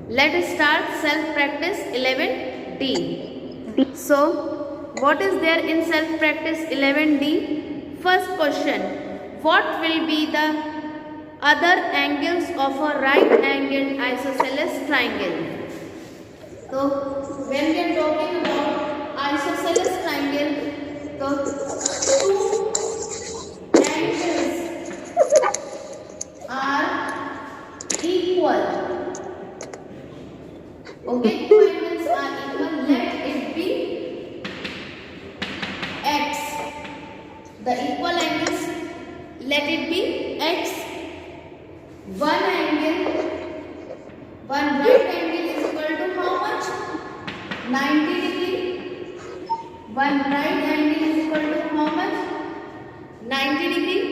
Let us start self practice 11D. So, what is there in self practice 11D? First question, what will be the other angles of a right angled isosceles triangle? So, when we are talking about isosceles triangle, the two angles are equal. Okay, two angles are equal. Let it be x. The equal angles, let it be x. One right angle is equal to how much? 90 degree. One right angle is equal to how much? 90 degree.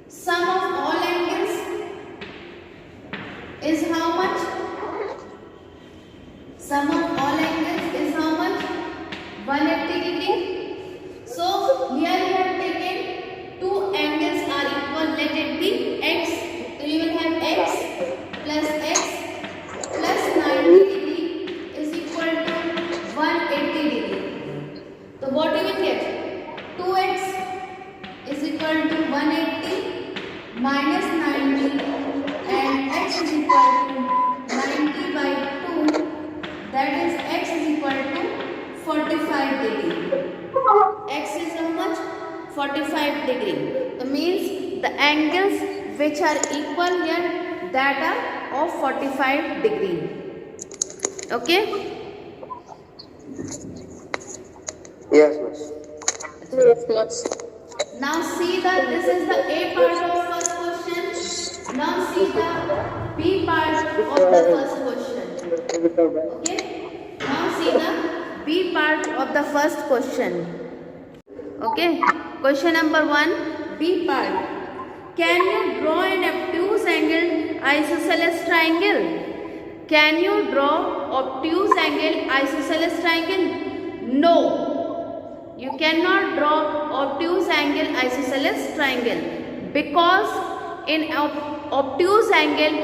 Sum of all angles is how much? Sum of all angles is how much? 180 degree. So here we have taken two angles are equal. Let it be x. So you will have x plus 90 degree is equal to 180 degree. So what you will get? 2x is equal to 180 minus 90 and x is equal to 90 by 2. That is x is equal to 45 degree. X is how much? 45 degree. That means the angles which are equal here, that are of 45 degree. Okay? Yes, miss. Yes, miss. Now see that this is the A part of first question. Now see the B part of the first question. Okay? Now see the B part of the first question. Okay? Question number 1, B part. Can you draw an obtuse angled isosceles triangle? Can you draw obtuse angled isosceles triangle? No. You cannot draw obtuse angle isosceles triangle because in obtuse angle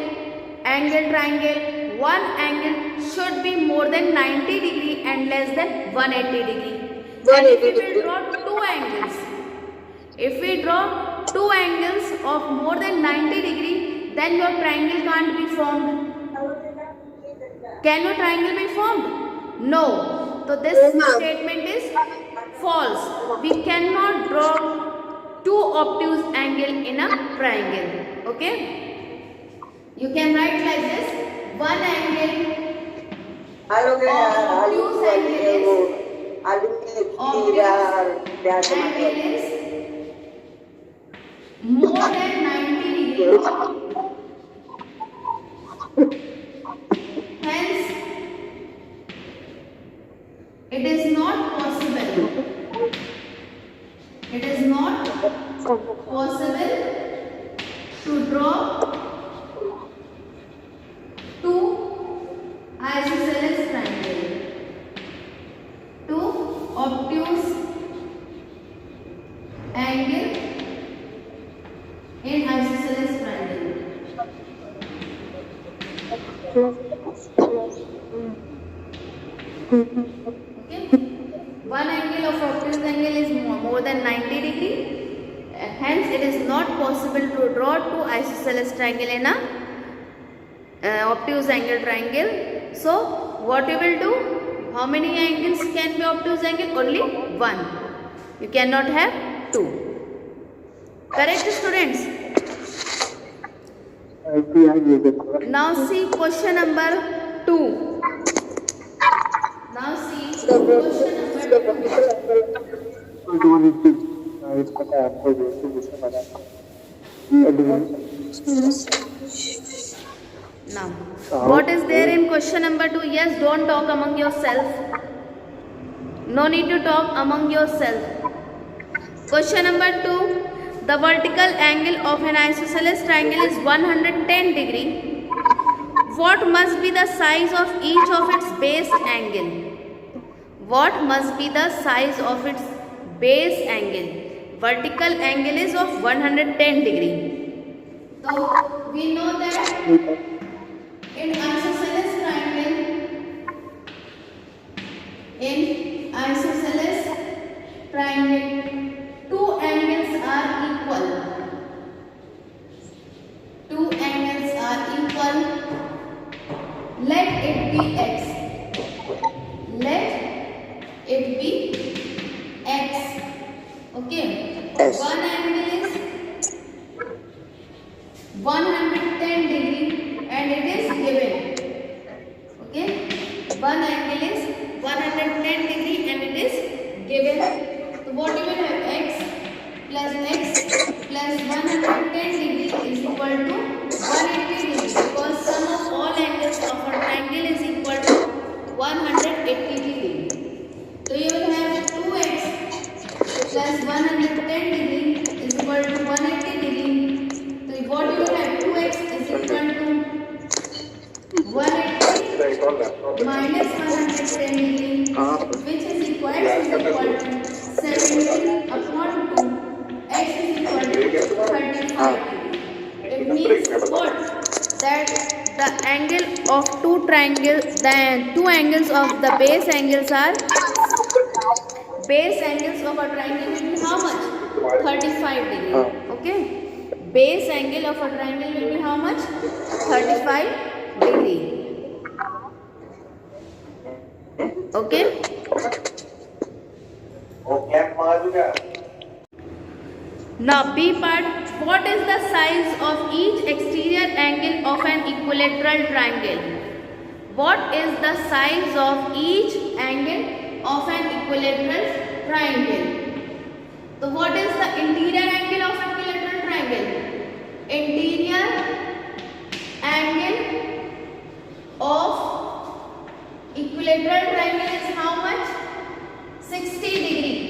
triangle, one angle should be more than 90 degree and less than 180 degree. And if we will draw two angles, if we draw two angles of more than 90 degree, then your triangle can't be formed. Can your triangle be formed? No. So this statement is false. We cannot draw two obtuse angle in a triangle. Okay? You can write like this. One angle of obtuse angle is more than 90 degrees. Hence, it is not possible. It is not possible to draw two isosceles triangle. Two obtuse angle in isosceles triangle. Okay? One angle of obtuse angle is more than 90 degree. Hence, it is not possible to draw two isosceles triangle in a obtuse angle triangle. So, what you will do? How many angles can be obtuse angle? Only one. You cannot have two. Correct, students? Now see question number 2. Now see question number 2. Now, what is there in question number 2? Yes, don't talk among yourself. No need to talk among yourself. Question number 2. The vertical angle of an isosceles triangle is 110 degree. What must be the size of each of its base angle? What must be the size of its base angle? Vertical angle is of 110 degree. So we know that in isosceles let it be x. Let it be x. Okay. Yes. One angle is 110 degree and it is given. Okay. One angle is 110 degree and it is given. So what you will have, x plus 110 degree is equal to 180 degree, because sum of all angles of a triangle is equal to 180 degree. So you will have 2x plus 110 degree is equal to 180 degree. So what you will have, 2x is equal to 180 minus 110 degree, which is equal to 17 upon 2. X is equal to 35 degree. It means what? That the angle of two angles of the base angles are, base angles of a triangle will be how much? 35 degree. Okay. Base angle of a triangle will be how much? 35 degree. Okay. Now B part. What is the size of each exterior angle of an equilateral triangle? What is the size of each angle of an equilateral triangle? So what is the interior angle of equilateral triangle? Interior angle of equilateral triangle is how much? 60 degree.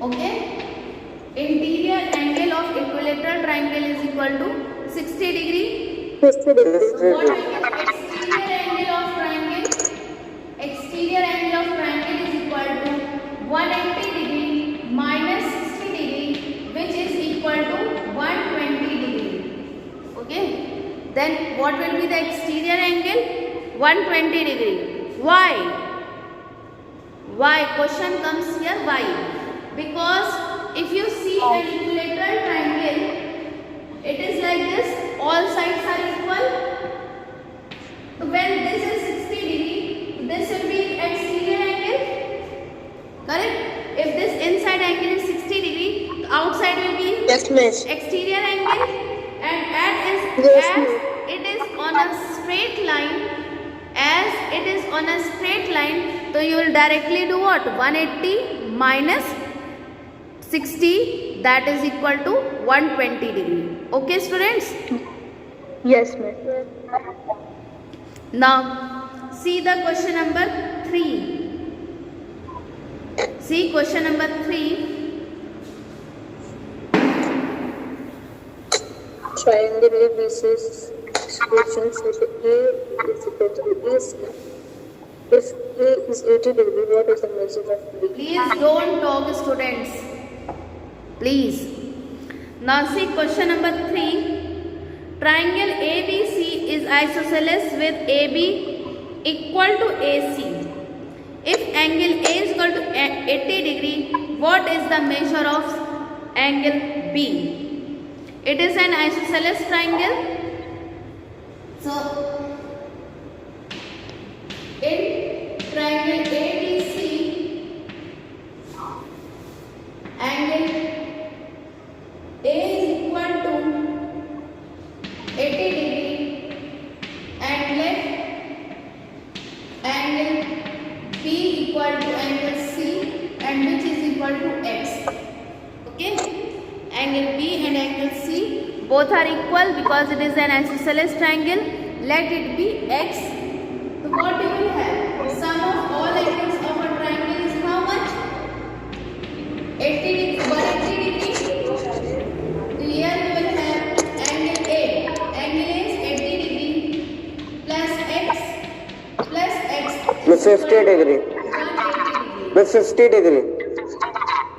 Okay. Interior angle of equilateral triangle is equal to 60 degree. So what will be exterior angle of triangle? Exterior angle of triangle is equal to 180 degree minus 60 degree, which is equal to 120 degree. Okay. Then what will be the exterior angle? 120 degree. Why? Why? Question comes here. Why? Because if you see an equilateral triangle, it is like this. All sides are equal. So when this is 60 degree, this will be exterior angle. Correct? If this inside angle is 60 degree, the outside will be exterior angle. And as it is on a straight line, so you will directly do what? 180 minus 60, that is equal to 120 degree. Okay, students? Yes, ma'am. Now, see the question number 3. See question number 3. Triangle ABC equations with A is equal to AC. If A is 80 degree, what is the measure of B? Please don't talk, students. Please. Now see question number 3. Triangle ABC is isosceles with AB equal to AC. If angle A is equal to 80 degree, what is the measure of angle B? It is an isosceles triangle. So in triangle ABC, angle A is equal to 80 degree and let angle B equal to angle C, and which is equal to X. Okay, angle B and angle C both are equal because it is an isosceles triangle. Let it be X. So what you will have? Sum of all angles of a triangle is how much? 80 degree, 180 degree. So here you will have angle A. Angle is 80 degree plus X with 50 degree. 180 degree. With 50 degree.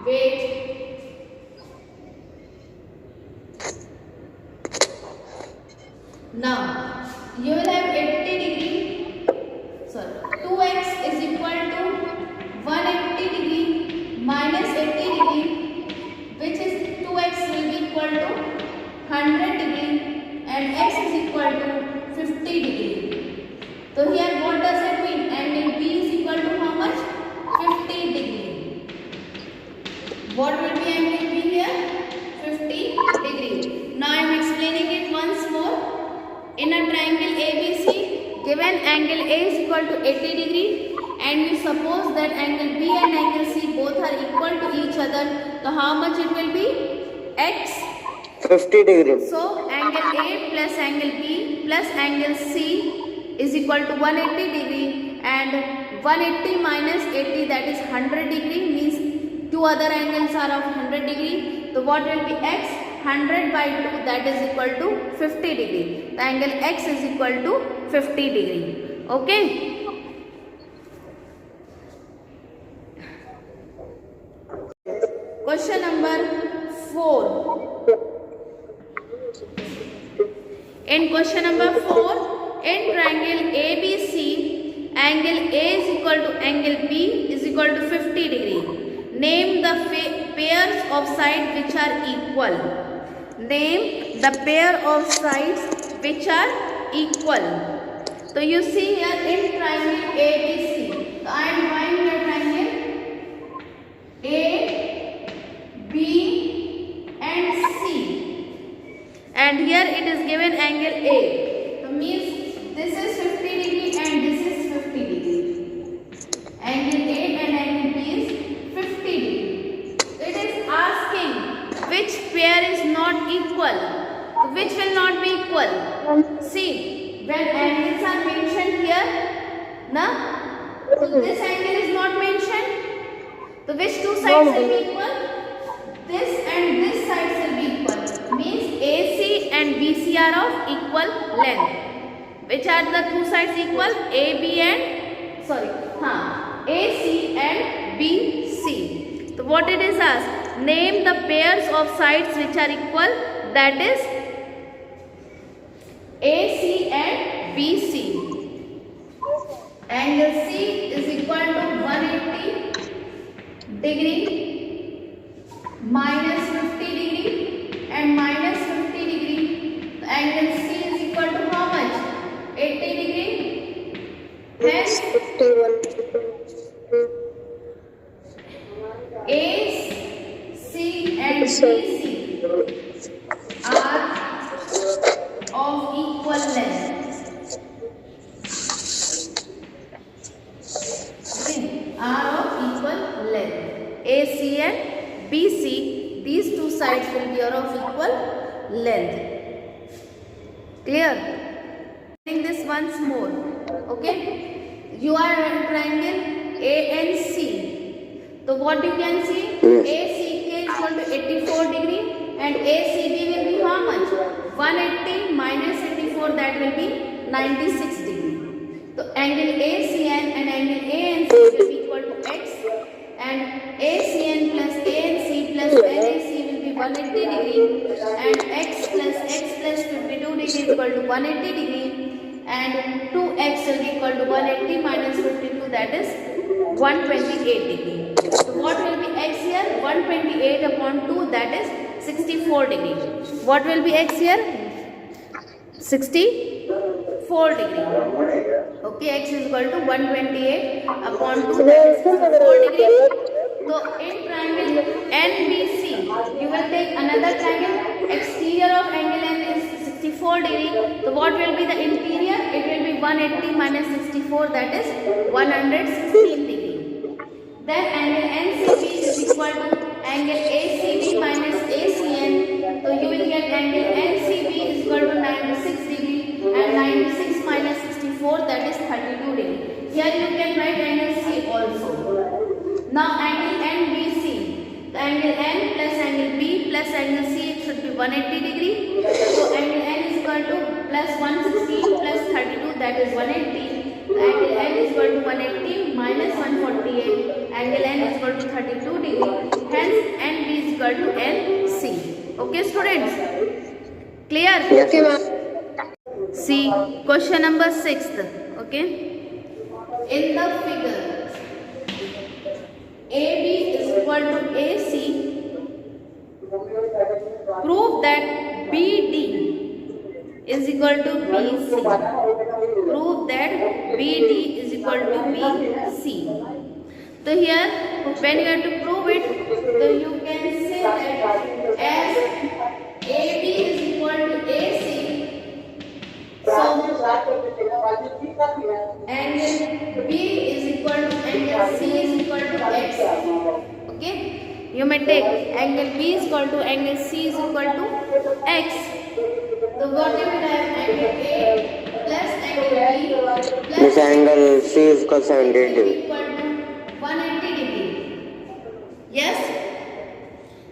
Wait. Now you will have 80 degree. Sorry, 2x is equal to 180 degree minus 80 degree, What will be angle B here? 50 degree. Now I am explaining it once more. In a triangle ABC, given angle A is equal to 80 degree and you suppose that angle B and angle C both are equal to each other, so how much it will be? X. 50 degrees. So angle A plus angle B plus angle C is equal to 180 degree, and 180 minus 80, that is 100 degree, means two other angles are of 100 degree. So what will be X? 100 by 2, that is equal to 50 degree. The angle X is equal to 50 degree. Okay. Question number 4. In question number 4, in triangle ABC, angle A is equal to angle B is equal to 50 degree. Name the pairs of sides which are equal. Name the pair of sides which are equal. So you see here in triangle ABC, so I am drawing the triangle A, B and C, and here it is given angle A. So means this is 50 degree and this is 50 degree. Angle A and angle B is 50 degree. So it is asking which pair is not equal. So which will not be equal? See, when angles are mentioned here, na? So this angle is not mentioned. So which two sides will be equal? This and this sides will be equal. Means AC and BC are of equal length. Which are the two sides equal? AB and AC and BC. So what it is asked? Name the pairs of sides which are equal. That is AC and BC. Angle C is equal to 180 degree minus 50 degree and minus 50 degree. The angle C is equal to how much? 80 degree. Hence 51. A, C and BC are of equal length. Okay, are of equal length. AC and BC, these two sides will be of equal length. Clear? Doing this once more. Okay, you are in triangle A and C. So what you can see? ACK is equal to 84 degree and ACB will be how much? 180 minus 84, that will be 96 degree. So angle ACN and angle ANC will be equal to X, and ACN plus ANC plus NAC will be 180 degree, and X plus 52 degree is equal to 180 degree, and 2X will be equal to 180 minus 52, that is 128 degree. So what will be X here? 128 upon 2, that is 64 degree. What will be X here? 64 degree. Okay, X is equal to 128 upon 2, that is 64 degree. So in triangle NBC, you will take another triangle. Exterior of angle N is 64 degree. So what will be the interior? It will be 180 minus 64, that is 116 degree. Then angle NCB is equal to angle ACB minus ACN. So you will get angle NCB is equal to 96 degree, and 96 minus 64, that is 32 degree. Here you can write angle C also. Now angle NBC. The angle N plus angle B plus angle C, it should be 180 degree. So angle N is equal to plus 160 plus 32, that is 180. Angle N is equal to 180 minus 148. Angle N is equal to 32 degree. Hence NB is equal to NC. Okay, students? Clear? Okay, ma'am. See, question number 6. Okay. In the figure, AB is equal to AC. Prove that BD is equal to BC. Prove that BD is equal to BC. So here when you have to prove it, so you can say that as AB is equal to AC, so angle B is equal to angle C is equal to X. Okay, you may take angle B is equal to angle C is equal to X. So what you will have angle A plus angle B plus This angle C is equal to 70 degree. equal to 180 degree. Yes,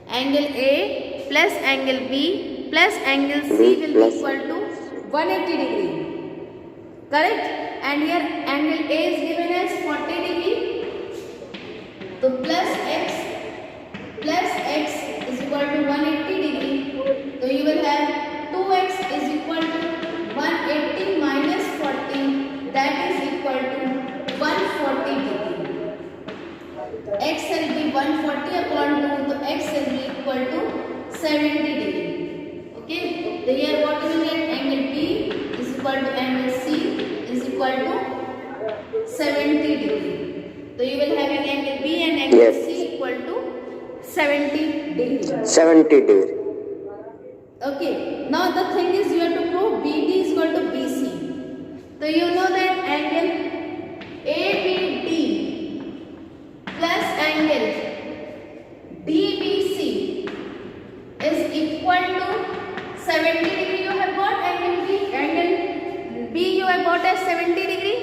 angle A plus angle B plus angle C will be equal to 180 degree. Correct? And here angle A is given as 40 degree. So plus X is equal to 180 degree. So you will have 2x is equal to 180 minus 40, that is equal to 140 degree. X will be 140 upon 2, so x will be equal to 70 degree. Okay, so here what we will get, angle B is equal to angle C is equal to 70 degree. So you will have angle B and angle Yes. C equal to 70 degree. 70 degree. Okay, now the thing is you have to prove BD is equal to BC. So you know that angle ABD plus angle DBC is equal to 70 degree. You have got angle B you have got as 70 degree.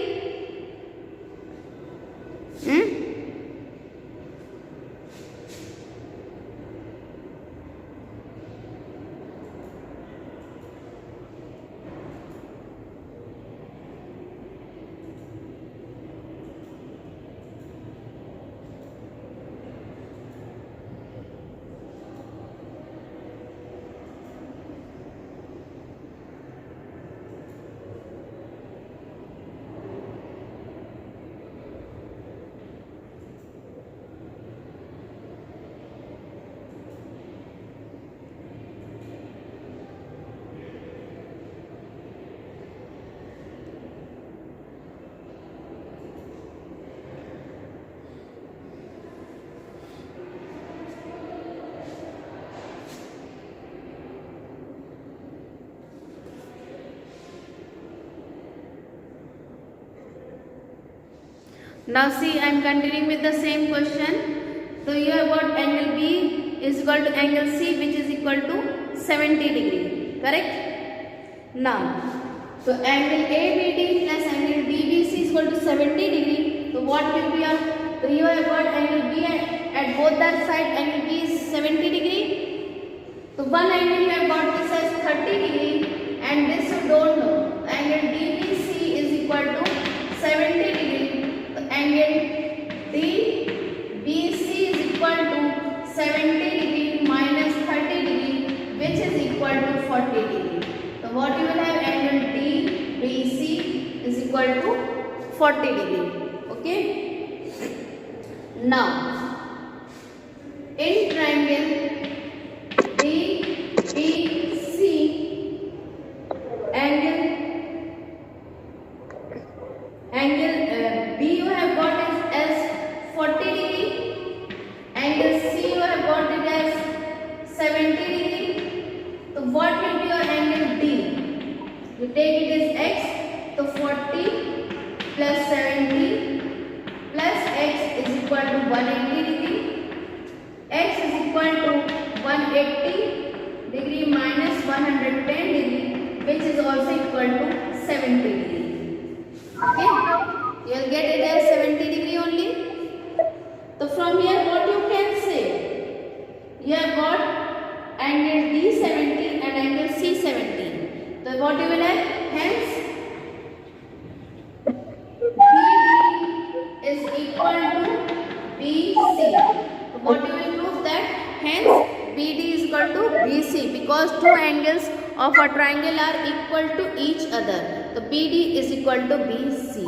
Now see, I am continuing with the same question. So you have got angle B is equal to angle C, which is equal to 70 degree. Correct? Now, so angle ABD plus angle DBC is equal to 70 degree. So what will be our? So you have got angle B at both that side. Angle B is 70 degree. So one angle you have got this as 30 degree, and this you don't know. Angle DBC is equal to 70 degree. Angle DBC is equal to 70 degree minus 30 degree, which is equal to 40 degree. So what you will have, angle DBC is equal to 40 degree. Okay. Now, in triangle DBC, angle B you have got it as 40 degree, angle C you have got it as 70 degree. So what will be your angle D? You take it as x, so 40 plus 70 plus x is equal to 180 degree. X is equal to 180 degree minus 110 degree, which is also equal to 70 degree. Okay, you will get it as 70 degree only. So from here what you can say, you have got angle D70 and angle C70. So what you will have, hence BD is equal to BC. So what you will prove that, hence BD is equal to BC, because two angles of a triangle are equal to each other. So BD is equal to BC.